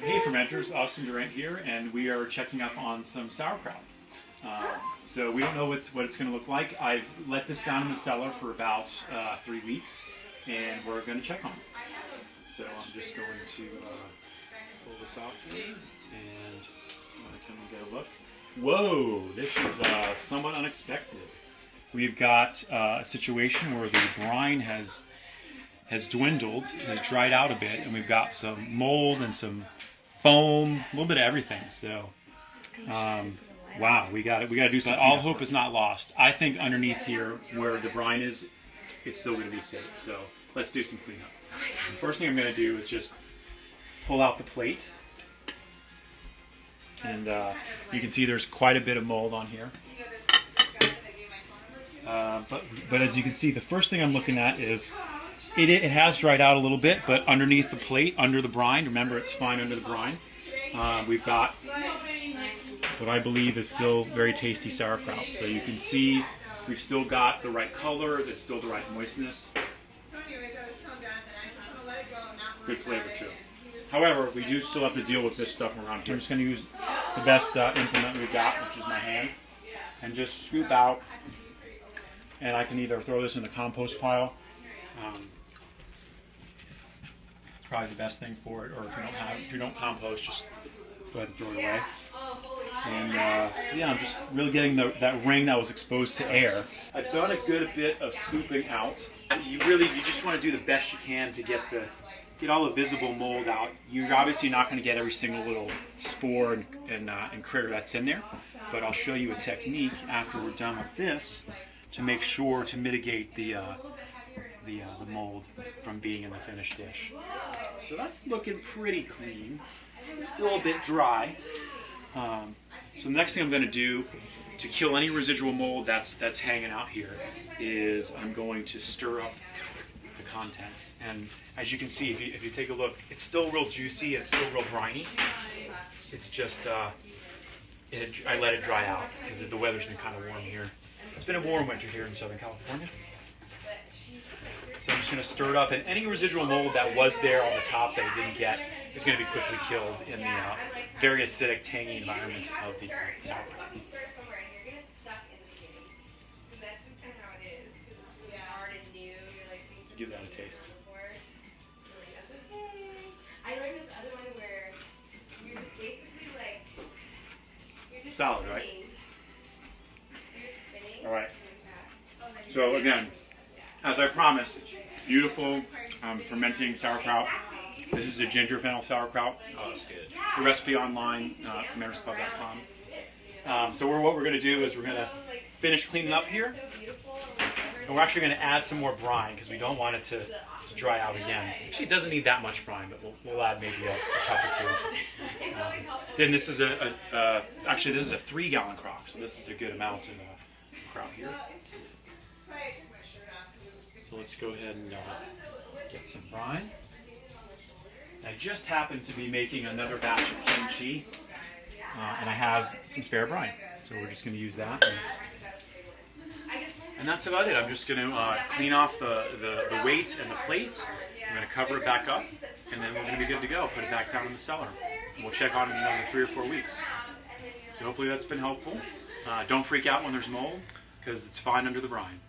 Hey fermenters, Austin Durant here, and we are checking up on some sauerkraut. So we don't know what it's going to look like. I've let this down in the cellar for about 3 weeks, and we're going to check on it. So I'm just going to pull this off here, and I'm going to come and get a look. Whoa, this is somewhat unexpected. We've got a situation where the brine has dwindled, has dried out a bit, and we've got some mold and some foam, a little bit of everything. So, wow, we got to do something. All hope is not lost. I think underneath here, where the brine is, it's still going to be safe. So let's do some cleanup. The first thing I'm going to do is just pull out the plate, and you can see there's quite a bit of mold on here. But as you can see, the first thing I'm looking at is it has dried out a little bit, but underneath the plate, under the brine, remember it's fine under the brine, we've got what I believe is still very tasty sauerkraut. So you can see we've still got the right color, there's still the right moistness. Good flavor too. However, we do still have to deal with this stuff around here. I'm just going to use the best implement we've got, which is my hand, and just scoop out. And I can either throw this in the compost pile. It's probably the best thing for it. Or if you don't compost, just go ahead and throw it away. And so yeah, I'm just really getting that ring that was exposed to air. I've done a good bit of scooping out. You just want to do the best you can to get all the visible mold out. You're obviously not going to get every single little spore and critter that's in there. But I'll show you a technique after we're done with this, to make sure to mitigate the mold from being in the finished dish. So that's looking pretty clean. It's still a bit dry. So the next thing I'm going to do to kill any residual mold that's hanging out here is I'm going to stir up the contents. And as you can see, if you take a look, it's still real juicy and it's still real briny. It's just I let it dry out because the weather's been kind of warm here. It's been a warm winter here in Southern California. So I'm just going to stir it up, and any residual mold that was there on the top that I didn't get is going to be quickly killed in the very acidic, tangy environment of the sauerkraut. Give that a taste. Solid, right? All right. So again, as I promised, beautiful fermenting sauerkraut. This is a ginger fennel sauerkraut. Oh, that's good. The recipe online, fermentersclub.com. So what we're going to do is we're going to finish cleaning up here, and we're actually going to add some more brine because we don't want it to dry out again. Actually, it doesn't need that much brine, but we'll add maybe a cup or two. Then this is actually this is a 3-gallon crock, so this is a good amount of kraut here. So let's go ahead and get some brine. I just happen to be making another batch of kimchi, and I have some spare brine, so we're just going to use that. And that's about it. I'm just going to clean off the weight and the plate. I'm going to cover it back up, and then we're going to be good to go. Put it back down in the cellar. And we'll check on it in another 3 or 4 weeks. So hopefully that's been helpful. Don't freak out when there's mold, because it's fine under the brine.